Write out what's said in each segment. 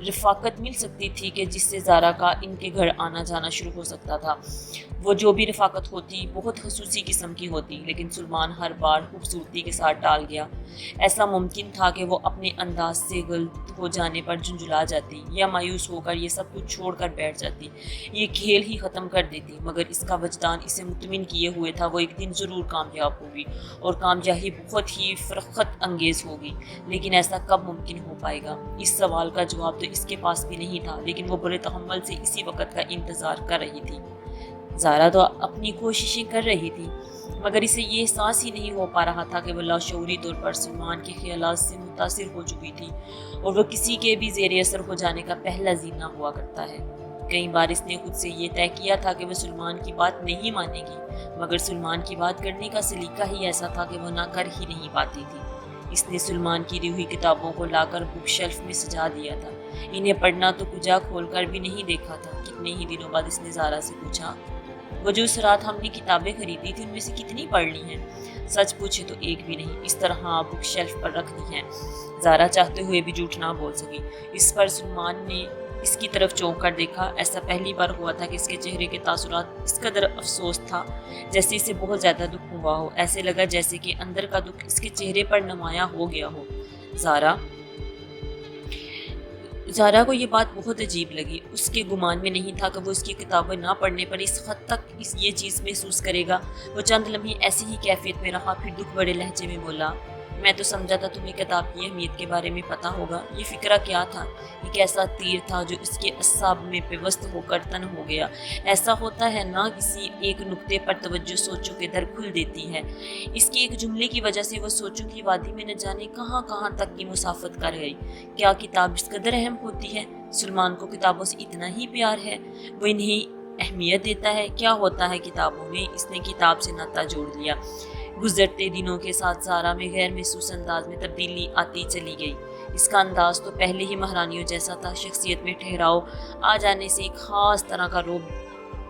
رفاقت مل سکتی تھی کہ جس سے زارا کا ان کے گھر آنا جانا شروع ہو سکتا تھا۔ وہ جو بھی رفاقت ہوتی بہت خصوصی قسم کی ہوتی، لیکن سلمان ہر بار خوبصورتی کے ساتھ ٹال گیا۔ ایسا ممکن تھا کہ وہ اپنے انداز سے غلط ہو جانے پر جھنجھلا جاتی یا مایوس ہو کر یہ سب کچھ چھوڑ کر بیٹھ جاتی، یہ کھیل ہی ختم کر دیتی، مگر اس کا وجدان اسے مطمئن کیے ہوئے تھا وہ ایک دن ضرور کامیاب ہوگی، اور کامیابی بہت ہی فرحت انگیز ہوگی۔ لیکن ایسا کب ممکن ہو پائے گا؟ اس سوال کا جواب تو اس کے پاس بھی نہیں تھا، لیکن وہ بڑے تحمل سے اسی وقت کا انتظار کر رہی تھی۔ زارا تو اپنی کوششیں کر رہی تھی، مگر اسے یہ احساس ہی نہیں ہو پا رہا تھا کہ وہ لاشعوری طور پر سلمان کے خیالات سے متاثر ہو چکی تھی، اور وہ کسی کے بھی زیر اثر ہو جانے کا پہلا زینہ ہوا کرتا ہے۔ کئی بار اس نے خود سے یہ طے کیا تھا کہ وہ سلمان کی بات نہیں مانے گی، مگر سلمان کی بات کرنے کا سلیقہ ہی ایسا تھا کہ وہ نہ کر ہی نہیں پاتی تھی۔ اس نے سلمان کی دی ہوئی کتابوں کو لا کر بک شیلف میں سجا دیا تھا، انہیں پڑھنا تو کجا کھول کر بھی نہیں دیکھا تھا۔ کتنے ہی دنوں بعد اس نے زارا سے پوچھا، وہ جو اس رات ہم نے کتابیں خریدی تھی ان میں سے کتنی پڑھ لی ہیں؟ سچ پوچھے تو ایک بھی نہیں، اس طرح بک شیلف پر رکھ دی ہیں۔ زارا چاہتے ہوئے بھی جھوٹ نہ بول سکی۔ اس پر سلمان نے اس کی طرف چونک کر دیکھا۔ ایسا پہلی بار ہوا تھا کہ اس کے چہرے کے تاثرات اس قدر افسوس تھا جیسے اسے بہت زیادہ دکھ ہوا ہو۔ ایسے لگا جیسے کہ اندر کا دکھ اس کے چہرے پر نمایاں ہو گیا ہو۔ زارا کو یہ بات بہت عجیب لگی۔ اس کے گمان میں نہیں تھا کہ وہ اس کی کتابیں نہ پڑھنے پر اس حد تک یہ چیز محسوس کرے گا۔ وہ چند لمحے ایسی ہی کیفیت میں رہا، پھر دکھ بڑے لہجے میں بولا، میں تو سمجھا تھا تمہیں کتاب کی اہمیت کے بارے میں پتہ ہوگا۔ یہ فکرہ کیا تھا؟ ایک ایسا تیر تھا جو اس کے اعصاب میں پیوست ہو کر تن ہو گیا۔ ایسا ہوتا ہے نا، کسی ایک نقطے پر توجہ سوچوں کے در کھل دیتی ہے۔ اس کے ایک جملے کی وجہ سے وہ سوچوں کی وادی میں نہ جانے کہاں کہاں تک کی مسافت کر گئی۔ کیا کتاب اس قدر اہم ہوتی ہے؟ سلمان کو کتابوں سے اتنا ہی پیار ہے، وہ انہیں اہمیت دیتا ہے؟ کیا ہوتا ہے کتابوں میں؟ اس نے کتاب سے ناطہ جوڑ لیا۔ گزرتے دنوں کے ساتھ زارا میں غیر محسوس انداز میں تبدیلی آتی چلی گئی۔ اس کا انداز تو پہلے ہی مہارانیوں جیسا تھا، شخصیت میں ٹھہراؤ آ جانے سے ایک خاص طرح کا رعب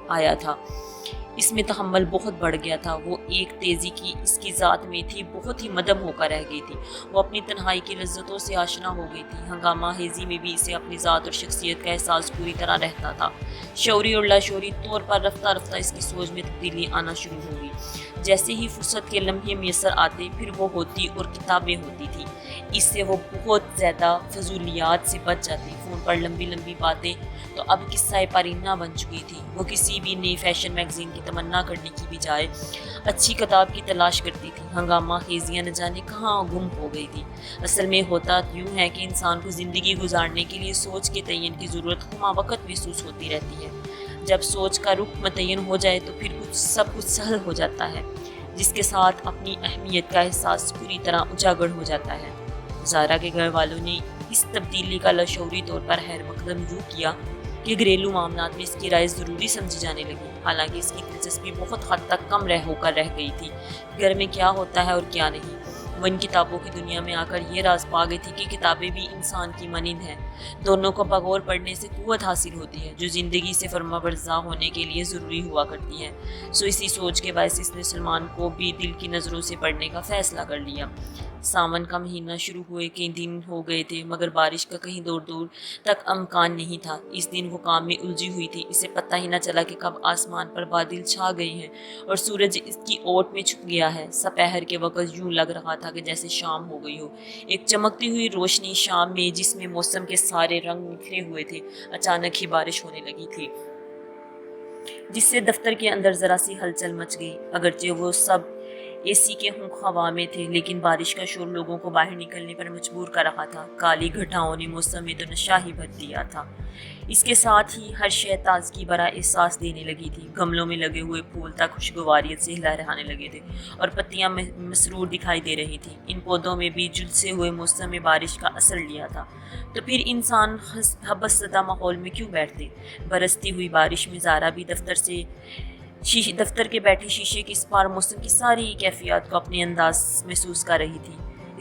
آیا تھا۔ اس میں تحمل بہت بڑھ گیا تھا۔ وہ ایک تیزی کی اس کی ذات میں تھی، بہت ہی مدم ہو کر رہ گئی تھی۔ وہ اپنی تنہائی کی لذتوں سے آشنا ہو گئی تھی۔ ہنگامہ خیزی میں بھی اسے اپنی ذات اور شخصیت کا احساس پوری طرح رہتا تھا۔ شعوری اور لاشعوری طور پر رفتہ رفتہ اس کی سوچ میں تبدیلی آنا شروع ہوگی۔ جیسے ہی فرصت کے لمحے میسر آتے، پھر وہ ہوتی اور کتابیں ہوتی تھی۔ اس سے وہ بہت زیادہ فضولیات سے بچ جاتی۔ فون پر لمبی لمبی باتیں تو اب قصہ پرندہ بن چکی تھی۔ وہ کسی بھی نئی فیشن میگزین کی تمنا کرنے کی بجائے اچھی کتاب کی تلاش کرتی تھی۔ ہنگامہ خیزیاں نہ جانے کہاں گم ہو گئی تھی۔ اصل میں ہوتا یوں ہے کہ انسان کو زندگی گزارنے کے لیے سوچ کے تعین کی ضرورت ہمہ وقت محسوس ہوتی رہتی ہے۔ جب سوچ کا رخ متعین ہو جائے تو پھر سب کچھ سہل ہو جاتا ہے، جس کے ساتھ اپنی اہمیت کا احساس پوری طرح اجاگر ہو جاتا ہے۔ زارا کے گھر والوں نے اس تبدیلی کا لاشعوری طور پر خیر مقدم یوں کیا کہ گھریلو معاملات میں اس کی رائے ضروری سمجھی جانے لگی۔ حالانکہ اس کی دلچسپی بہت حد تک کم ہو کر رہ گئی تھی، گھر میں کیا ہوتا ہے اور کیا نہیں۔ وہ ان کتابوں کی دنیا میں آ کر یہ راز پا گئی تھی کہ کتابیں بھی انسان کی مانند ہیں، دونوں کو بغور پڑھنے سے قوت حاصل ہوتی ہے جو زندگی سے فرمانبردار ہونے کے لیے ضروری ہوا کرتی ہے۔ اسی سوچ کے باعث اس نے سلمان کو بھی دل کی نظروں سے پڑھنے کا فیصلہ کر لیا۔ ساون کا مہینہ شروع ہوئے کئی دن ہو گئے تھے، مگر بارش کا کہیں دور دور تک امکان نہیں تھا۔ اس دن وہ کام میں الجھی ہوئی تھی، اسے پتہ ہی نہ چلا کہ کب آسمان پر بادل چھا گئے ہیں اور سورج اس کی اوٹ میں چھپ گیا ہے۔ سپہر کے وقت یوں لگ رہا تھا کہ جیسے شام ہو گئی ہو۔ ایک چمکتی ہوئی روشنی شام میں جس میں موسم کے سارے رنگ نکھرے ہوئے تھے، اچانک ہی بارش ہونے لگی تھی، جس سے دفتر کے اندر ذرا سی ہلچل مچ گئی۔ اگرچہ وہ سب اے سی کے ہونک ہوا میں تھے، لیکن بارش کا شور لوگوں کو باہر نکلنے پر مجبور کر رہا تھا۔ کالی گھٹاؤں نے موسم میں تو نشہ ہی بھر دیا تھا۔ اس کے ساتھ ہی ہر شے تازگی بھرا احساس دینے لگی تھی۔ گملوں میں لگے ہوئے پھول تک خوشگواریت سے لہرانے لگے تھے اور پتیاں مسرور دکھائی دے رہی تھیں۔ ان پودوں میں بھی جلسے ہوئے موسم میں بارش کا اثر لیا تھا، تو پھر انسان حبس زدہ ماحول میں کیوں بیٹھتے؟ برستی ہوئی بارش میں زارا بھی دفتر کے بیٹھے شیشے کے اس پار موسم کی ساری کیفیات کو اپنے انداز محسوس کر رہی تھی۔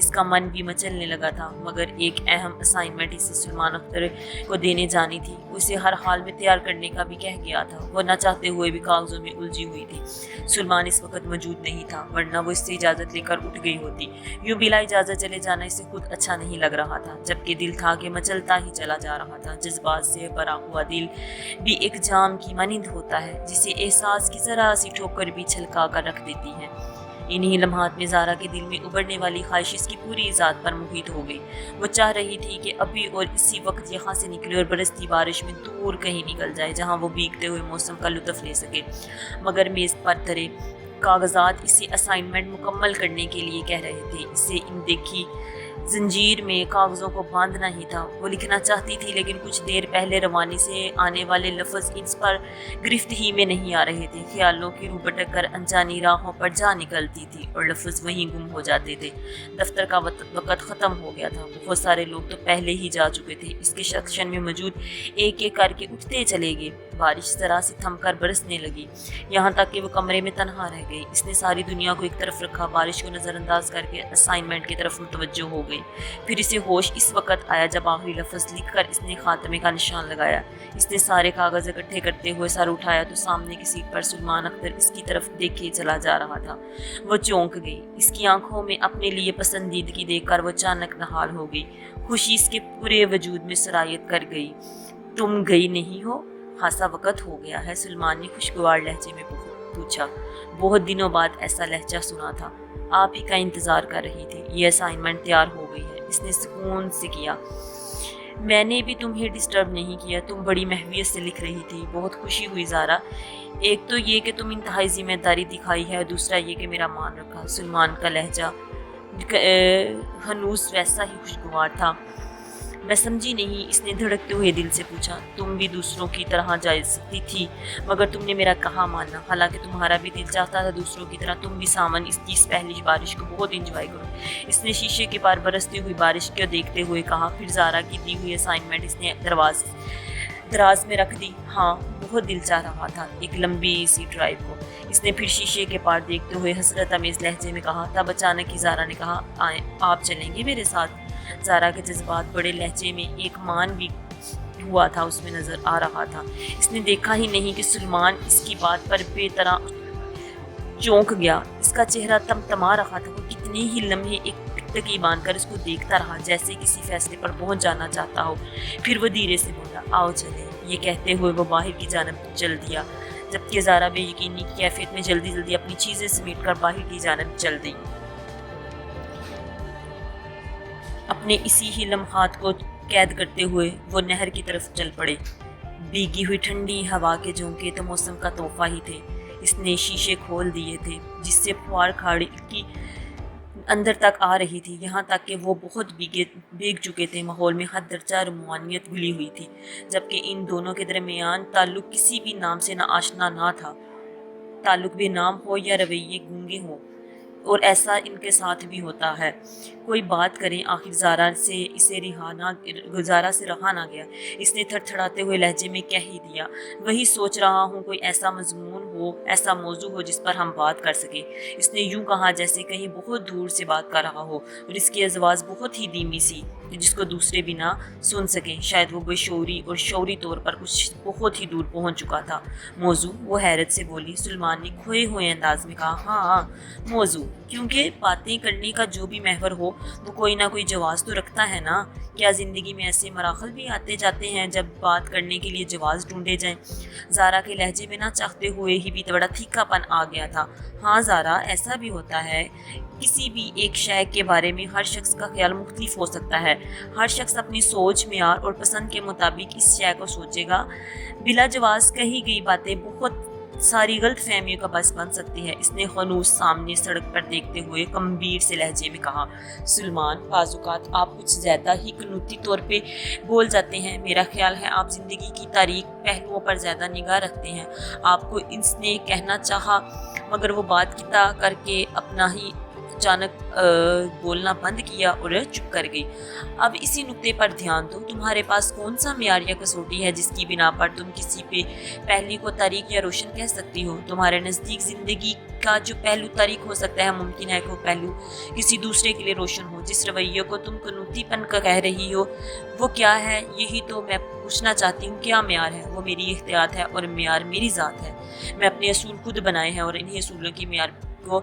اس کا من بھی مچلنے لگا تھا، مگر ایک اہم اسائنمنٹ اسے سلمان اختر کو دینے جانی تھی۔ اسے ہر حال میں تیار کرنے کا بھی کہہ گیا تھا، وہ نہ چاہتے ہوئے بھی کاغذوں میں الجھی ہوئی تھی۔ سلمان اس وقت موجود نہیں تھا، ورنہ وہ اس سے اجازت لے کر اٹھ گئی ہوتی۔ یوں بلا اجازت چلے جانا اسے خود اچھا نہیں لگ رہا تھا، جبکہ دل تھا کہ مچلتا ہی چلا جا رہا تھا۔ جذبات سے بھرا ہوا دل بھی ایک جام کی مانند ہوتا ہے، جسے احساس کی ذرا سی ٹھوکر بھی چھلکا کر رکھ دیتی ہے۔ انہی لمحات میں زارا کے دل میں ابھرنے والی خواہش اس کی پوری ذات پر محیط ہو گئی۔ وہ چاہ رہی تھی کہ ابھی اور اسی وقت یہاں سے نکلے اور برستی بارش میں دور کہیں نکل جائے، جہاں وہ بھیگتے ہوئے موسم کا لطف لے سکے، مگر میز پر دھرے کاغذات اسے اسائنمنٹ مکمل کرنے کے لیے کہہ رہے تھے۔ اسے ان دیکھی زنجیر میں کاغذوں کو باندھنا ہی تھا۔ وہ لکھنا چاہتی تھی، لیکن کچھ دیر پہلے روانی سے آنے والے لفظ اس پر گرفت ہی میں نہیں آ رہے تھے۔ خیالوں کی روح بھٹک کر انجانی راہوں پر جا نکلتی تھی اور لفظ وہیں گم ہو جاتے تھے۔ دفتر کا وقت ختم ہو گیا تھا، بہت سارے لوگ تو پہلے ہی جا چکے تھے۔ اس کے سیکشن میں موجود ایک ایک کر کے اٹھتے چلے گئے۔ بارش ذرا سے تھم کر برسنے لگی، یہاں تک کہ وہ کمرے میں تنہا رہ گئی۔ اس نے ساری دنیا کو ایک طرف رکھا، بارش کو نظر انداز کر کے اسائنمنٹ کی طرف متوجہ ہو گئی۔ پھر اسے ہوش اس وقت آیا جب آخری لفظ لکھ کر اس نے خاتمے کا نشان لگایا۔ اس نے سارے کاغذ اکٹھے کرتے ہوئے سر اٹھایا تو سامنے کی سیٹ پر سلمان اختر اس کی طرف دیکھے چلا جا رہا تھا۔ وہ چونک گئی، اس کی آنکھوں میں اپنے لیے پسندیدگی دیکھ کر وہ اچانک نہال ہو گئی۔ خوشی اس کے پورے وجود میں سرایت کر گئی۔ تم گئی نہیں ہو؟ خاصا وقت ہو گیا ہے، سلمان نے خوشگوار لہجے میں پوچھا۔ بہت دنوں بعد ایسا لہجہ سنا تھا۔ آپ ہی کا انتظار کر رہی تھی۔ یہ اسائنمنٹ تیار ہو گئی ہے، اس نے سکون سے کیا۔ میں نے بھی تمہیں ڈسٹرب نہیں کیا، تم بڑی محویت سے لکھ رہی تھی۔ بہت خوشی ہوئی زارا، ایک تو یہ کہ تم انتہائی ذمہ داری دکھائی ہے، اور دوسرا یہ کہ میرا مان رکھا۔ سلمان کا لہجہ ہنوز ویسا ہی خوشگوار تھا۔ میں سمجھی نہیں، اس نے دھڑکتے ہوئے دل سے پوچھا۔ تم بھی دوسروں کی طرح جا سکتی تھی، مگر تم نے میرا کہا مانا۔ حالانکہ تمہارا بھی دل چاہتا تھا دوسروں کی طرح تم بھی سامن اس کی پہلی بارش کو بہت انجوائے کرو۔ اس نے شیشے کے پار برستی ہوئی بارش کو دیکھتے ہوئے کہا۔ پھر زارا کی دی ہوئی اسائنمنٹ اس نے دراز میں رکھ دی۔ ہاں، بہت دل چاہ رہا تھا ایک لمبی سی ڈرائیو کو۔ اس نے پھر شیشے کے پار دیکھتے ہوئے حسرت امیز لہجے میں کہا۔ تب اچانک ہی زارا نے کہا، آپ چلیں گے میرے ساتھ؟ زارا کے جذبات بڑے لہجے میں ایک مان بھی ہوا تھا اس میں نظر آ رہا تھا۔ اس نے دیکھا ہی نہیں کہ سلمان اس کی بات پر بے طرح چونک گیا۔ اس کا چہرہ تمتما رہا تھا۔ وہ کتنے ہی لمحے ایک ٹکٹکی باندھ کر اس کو دیکھتا رہا، جیسے کسی فیصلے پر پہنچ جانا چاہتا ہو۔ پھر وہ دھیرے سے بولا، آؤ چلیں۔ یہ کہتے ہوئے وہ باہر کی جانب چل دیا، جبکہ زارا بے یقینی کی کیفیت میں جلدی جلدی اپنی چیزیں سمیٹ کر باہر کی جانب چل دی۔ اپنے اسی ہی لمحات کو قید کرتے ہوئے وہ نہر کی طرف چل پڑے۔ بھیگی ہوئی ٹھنڈی ہوا کے جھونکے تو موسم کا تحفہ ہی تھے۔ اس نے شیشے کھول دیے تھے، جس سے پھوار کھاڑی کی اندر تک آ رہی تھی، یہاں تک کہ وہ بہت بھیگ چکے تھے۔ ماحول میں حد درجہ رومانیت گھلی ہوئی تھی، جبکہ ان دونوں کے درمیان تعلق کسی بھی نام سے نہ آشنا نہ تھا۔ تعلق بے نام ہو یا رویے گونگے ہوں، اور ایسا ان کے ساتھ بھی ہوتا ہے۔ کوئی بات کریں، آخر زارا سے رہا نہ گیا۔ اس نے تھڑ تھڑاتے ہوئے لہجے میں کہہ ہی دیا، وہی سوچ رہا ہوں کوئی ایسا مضمون ہو، ایسا موضوع ہو جس پر ہم بات کر سکیں۔ اس نے یوں کہا جیسے کہیں بہت دور سے بات کر رہا ہو، اور اس کی آواز بہت ہی دھیمی سی جس کو دوسرے بھی نہ سن سکیں۔ شاید وہ بے شعوری اور شعوری طور پر کچھ بہت ہی دور پہنچ چکا تھا۔ موضوع؟ وہ حیرت سے بولی۔ سلمان نے کھوئے ہوئے انداز میں کہا، ہاں موضوع، کیونکہ باتیں کرنے کا جو بھی محور ہو وہ کوئی نہ کوئی جواز تو رکھتا ہے نا۔ کیا زندگی میں ایسے مراحل بھی آتے جاتے ہیں جب بات کرنے کے لیے جواز ڈھونڈے جائیں؟ زارا کے لہجے میں نہ چاہتے ہوئے ہی بھی بڑا تھیکا پن آ گیا تھا۔ ہاں زارا، ایسا بھی ہوتا ہے۔ کسی بھی ایک شے کے بارے میں ہر شخص کا خیال مختلف ہو سکتا ہے۔ ہر شخص اپنی سوچ، معیار اور پسند کے مطابق اس شے کو سوچے گا۔ بلا جواز کہی گئی باتیں بہت ساری غلط فہمیوں کا باعث بن سکتی ہے۔ اس نے خنوس سامنے سڑک پر دیکھتے ہوئے گمبھیر سے لہجے میں کہا۔ سلمان، بعض اوقات آپ کچھ زیادہ ہی قنوتی طور پہ بول جاتے ہیں۔ میرا خیال ہے آپ زندگی کی تاریک پہلوؤں پر زیادہ نگاہ رکھتے ہیں۔ آپ کو اس نے کہنا چاہا، مگر وہ بات کی طرح کر کے اپنا ہی اچانک بولنا بند کیا اور چپ کر گئی۔ اب اسی نقطے پر دھیان دو، تمہارے پاس کون سا معیار یا کسوٹی ہے جس کی بنا پر تم کسی پہلو کو تاریک یا روشن کہہ سکتی ہو؟ تمہارے نزدیک زندگی کا جو پہلو تاریک ہو سکتا ہے، ممکن ہے کہ وہ پہلو کسی دوسرے کے لیے روشن ہو۔ جس رویے کو تم قنوتی پن کا کہہ رہی ہو وہ کیا ہے؟ یہی تو میں پوچھنا چاہتی ہوں، کیا معیار ہے؟ وہ میری احتیاط ہے اور معیار میری ذات ہے۔ میں اپنے اصول خود بنائے ہیں اور انہی اصولوں کی معیار کو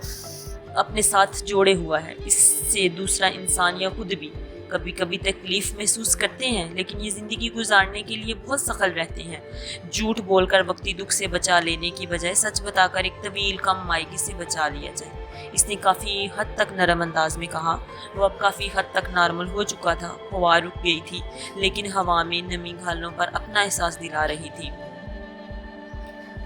اپنے ساتھ جوڑے ہوا ہے۔ اس سے دوسرا انسان یا خود بھی کبھی کبھی تکلیف محسوس کرتے ہیں، لیکن یہ زندگی گزارنے کے لیے بہت سخل رہتے ہیں۔ جھوٹ بول کر وقتی دکھ سے بچا لینے کی بجائے سچ بتا کر ایک طویل کم مائگی سے بچا لیا جائے۔ اس نے کافی حد تک نرم انداز میں کہا۔ وہ اب کافی حد تک نارمل ہو چکا تھا۔ ہوا رک گئی تھی، لیکن ہوا میں نمی گھالوں پر اپنا احساس دلا رہی تھی۔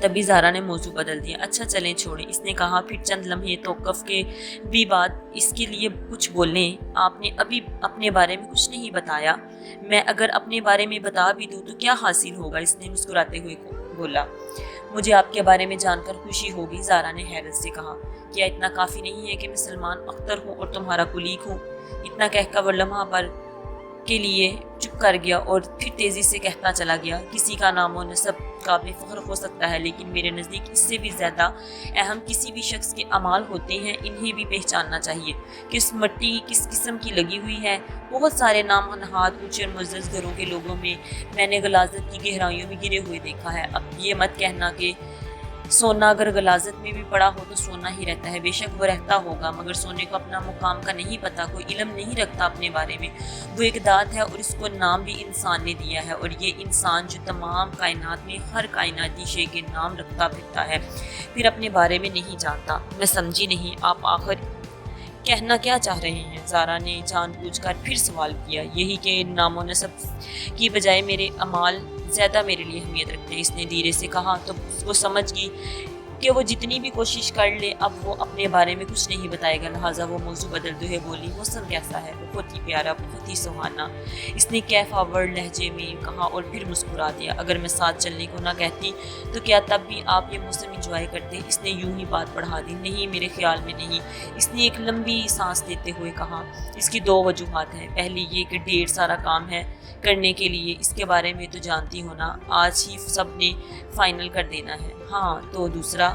تبھی زارا نے موضوع بدل دیا۔ اچھا چلیں چھوڑیں، اس نے کہا۔ پھر چند لمحے توقف کے بھی بعد اس کے لیے کچھ بولیں۔ آپ نے ابھی اپنے بارے میں کچھ نہیں بتایا۔ میں اگر اپنے بارے میں بتا بھی دوں تو کیا حاصل ہوگا؟ اس نے مسکراتے ہوئے بولا۔ مجھے آپ کے بارے میں جان کر خوشی ہوگی، زارا نے حیرت سے کہا۔ کیا اتنا کافی نہیں ہے کہ میں سلمان اختر ہوں اور تمہارا کلیگ ہوں؟ اتنا کہہ کر وہ لمحہ بھر کے لیے چپ کر گیا اور پھر تیزی سے کہتا چلا گیا۔ کسی کا نام و نسب قابل فخر ہو سکتا ہے، لیکن میرے نزدیک اس سے بھی زیادہ اہم کسی بھی شخص کے اعمال ہوتے ہیں۔ انہیں بھی پہچاننا چاہیے۔ کس مٹی کس قسم کی لگی ہوئی ہے۔ بہت سارے نام نہاد اونچے اور معزز گھروں کے لوگوں میں نے غلاظت کی گہرائیوں میں گرے ہوئے دیکھا ہے۔ اب یہ مت کہنا کہ سونا اگر غلاظت میں بھی پڑا ہو تو سونا ہی رہتا ہے۔ بے شک وہ رہتا ہوگا، مگر سونے کو اپنا مقام کا نہیں پتا، کوئی علم نہیں رکھتا اپنے بارے میں۔ وہ ایک ذات ہے اور اس کو نام بھی انسان نے دیا ہے، اور یہ انسان جو تمام کائنات میں ہر کائناتی شے کے نام رکھتا پھرتا ہے، پھر اپنے بارے میں نہیں جانتا۔ میں سمجھی نہیں، آپ آخر کہنا کیا چاہ رہے ہیں؟ زارا نے جان بوجھ کر پھر سوال کیا۔ یہی کہ نام و نسب کی بجائے میرے اعمال زیادہ میرے لیے اہمیت رکھتے ہیں، اس نے دھیرے سے کہا۔ تو وہ سمجھ گئی کہ وہ جتنی بھی کوشش کر لے اب وہ اپنے بارے میں کچھ نہیں بتائے گا، لہٰذا وہ موضوع بدلتے ہوئے بولی۔ موسم کیسا ہے؟ بہت ہی پیارا، بہت ہی سہانا، اس نے کیف آورڈ لہجے میں کہا اور پھر مسکرا دیا۔ اگر میں ساتھ چلنے کو نہ کہتی تو کیا تب بھی آپ یہ موسم انجوائے کرتے؟ اس نے یوں ہی بات بڑھا دی۔ نہیں، میرے خیال میں نہیں، اس نے ایک لمبی سانس لیتے ہوئے کہا۔ اس کی دو وجوہات ہیں۔ پہلی یہ کہ ڈھیر سارا کام ہے کرنے کے لیے، اس کے بارے میں تو جانتی ہو نا، آج ہی سب نے فائنل کر دینا ہے۔ ہاں، تو دوسرا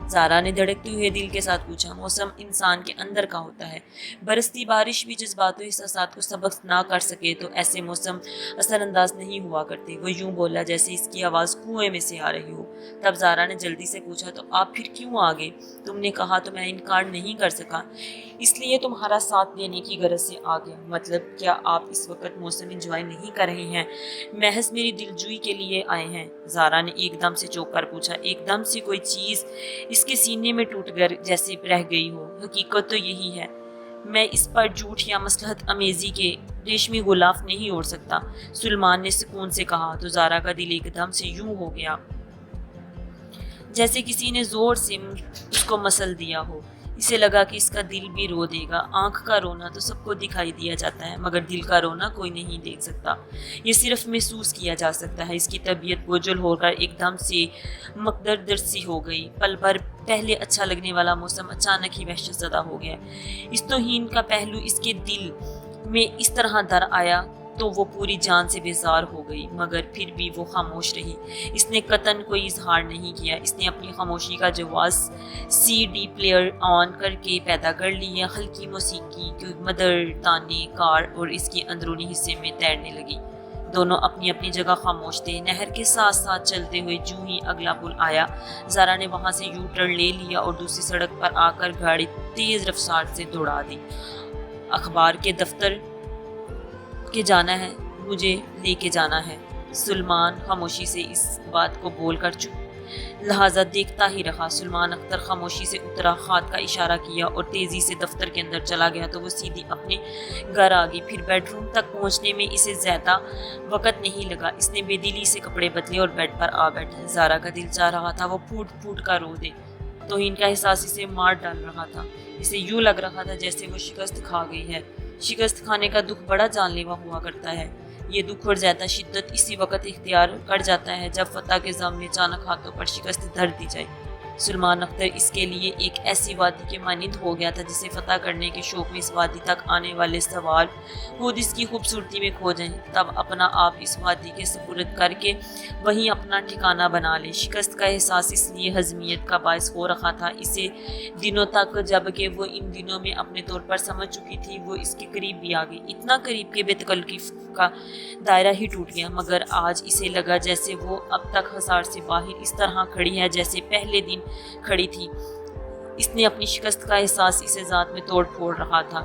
زارا نے دھڑکتے ہوئے دل کے ساتھ پوچھا۔ موسم انسان کے اندر کا ہوتا ہے۔ برستی بارش بھی جذبات و احساسات کو سبق نہ کر سکے تو ایسے موسم اثر انداز نہیں ہوا کرتے۔ وہ یوں بولا جیسے اس کی آواز کنویں میں سے آ رہی ہو۔ تب زارا نے جلدی سے پوچھا، تو آپ پھر کیوں آ گئے؟ تم نے کہا تو میں انکار نہیں کر سکا، اس لیے تمہارا ساتھ دینے کی غرض سے آ گیا۔ مطلب کیا آپ اس وقت موسم انجوائے نہیں کر رہے ہیں، محض میری دلجوئی کے لیے آئے ہیں؟ زارا نے ایک دم سے چوک کر پوچھا، ایک دم سے کوئی چیز اس کے سینے میں ٹوٹ کر جیسے رہ گئی ہو۔ حقیقت تو یہی ہے، میں اس پر جھوٹ یا مصلحت امیزی کے ریشمی غلاف نہیں اوڑھ سکتا، سلمان نے سکون سے کہا۔ تو زارا کا دل ایک دم سے یوں ہو گیا جیسے کسی نے زور سے اس کو مسل دیا ہو۔ اسے لگا کہ اس کا دل بھی رو دے گا۔ آنکھ کا رونا تو سب کو دکھائی دیا جاتا ہے، مگر دل کا رونا کوئی نہیں دیکھ سکتا، یہ صرف محسوس کیا جا سکتا ہے۔ اس کی طبیعت بوجھل ہو کر ایک دم سے مقدر سی ہو گئی۔ پل بھر پہلے اچھا لگنے والا موسم اچانک ہی وحشت زدہ ہو گیا۔ اس توہین کا پہلو اس کے دل میں اس طرح در آیا تو وہ پوری جان سے بیزار ہو گئی، مگر پھر بھی وہ خاموش رہی۔ اس نے قطعاً کوئی اظہار نہیں کیا۔ اس نے اپنی خاموشی کا جواز سی ڈی پلیئر آن کر کے پیدا کر لیا۔ ہلکی موسیقی کی مدر تانے کار اور اس کے اندرونی حصے میں تیرنے لگی۔ دونوں اپنی اپنی جگہ خاموش تھے۔ نہر کے ساتھ ساتھ چلتے ہوئے جوں ہی اگلا پل آیا، زارا نے وہاں سے یو ٹرن لے لیا اور دوسری سڑک پر آ کر گاڑی تیز رفتار سے دوڑا دی۔ اخبار کے دفتر کے جانا ہے، مجھے لے کے جانا ہے۔ سلمان خاموشی سے اس بات کو بول کر چپ، لہٰذا دیکھتا ہی رہا۔ سلمان اختر خاموشی سے اترا، ہاتھ کا اشارہ کیا اور تیزی سے دفتر کے اندر چلا گیا تو وہ سیدھی اپنے گھر آ گئی۔ پھر بیڈ روم تک پہنچنے میں اسے زیادہ وقت نہیں لگا۔ اس نے بے دلی سے کپڑے بدلے اور بیڈ پر آ بیٹھا۔ زارا کا دل چاہ رہا تھا وہ پھوٹ پھوٹ کر رو دے۔ توہین کا احساس اسے مار ڈال رہا تھا۔ اسے یوں لگ رہا تھا جیسے وہ شکست کھا گئی ہے۔ شکست کھانے کا دکھ بڑا جان لیوا ہوا کرتا ہے۔ یہ دکھ اور زیادہ شدت اسی وقت اختیار کر جاتا ہے جب فتح کے ضامن اچانک ہاتھوں پر شکست دھر دی جائے۔ سلمان اختر اس کے لیے ایک ایسی وادی کے مانند ہو گیا تھا جسے فتح کرنے کے شوق میں اس وادی تک آنے والے سوار خود اس کی خوبصورتی میں کھو جائیں، تب اپنا آپ اس وادی کے سپرد کر کے وہیں اپنا ٹھکانہ بنا لے۔ شکست کا احساس اس لیے ہضمیت کا باعث ہو رہا تھا اسے دنوں تک، جب کہ وہ ان دنوں میں اپنے طور پر سمجھ چکی تھی۔ وہ اس کے قریب بھی آ گئی، اتنا قریب کہ بے تکلف کا دائرہ ہی ٹوٹ گیا، مگر آج اسے لگا جیسے وہ اب تک حصار سے باہر اس طرح کھڑی ہے جیسے پہلے دن کھڑی تھی۔ اس نے اپنی شکست کا احساس اسے ذات میں توڑ پھوڑ رہا تھا۔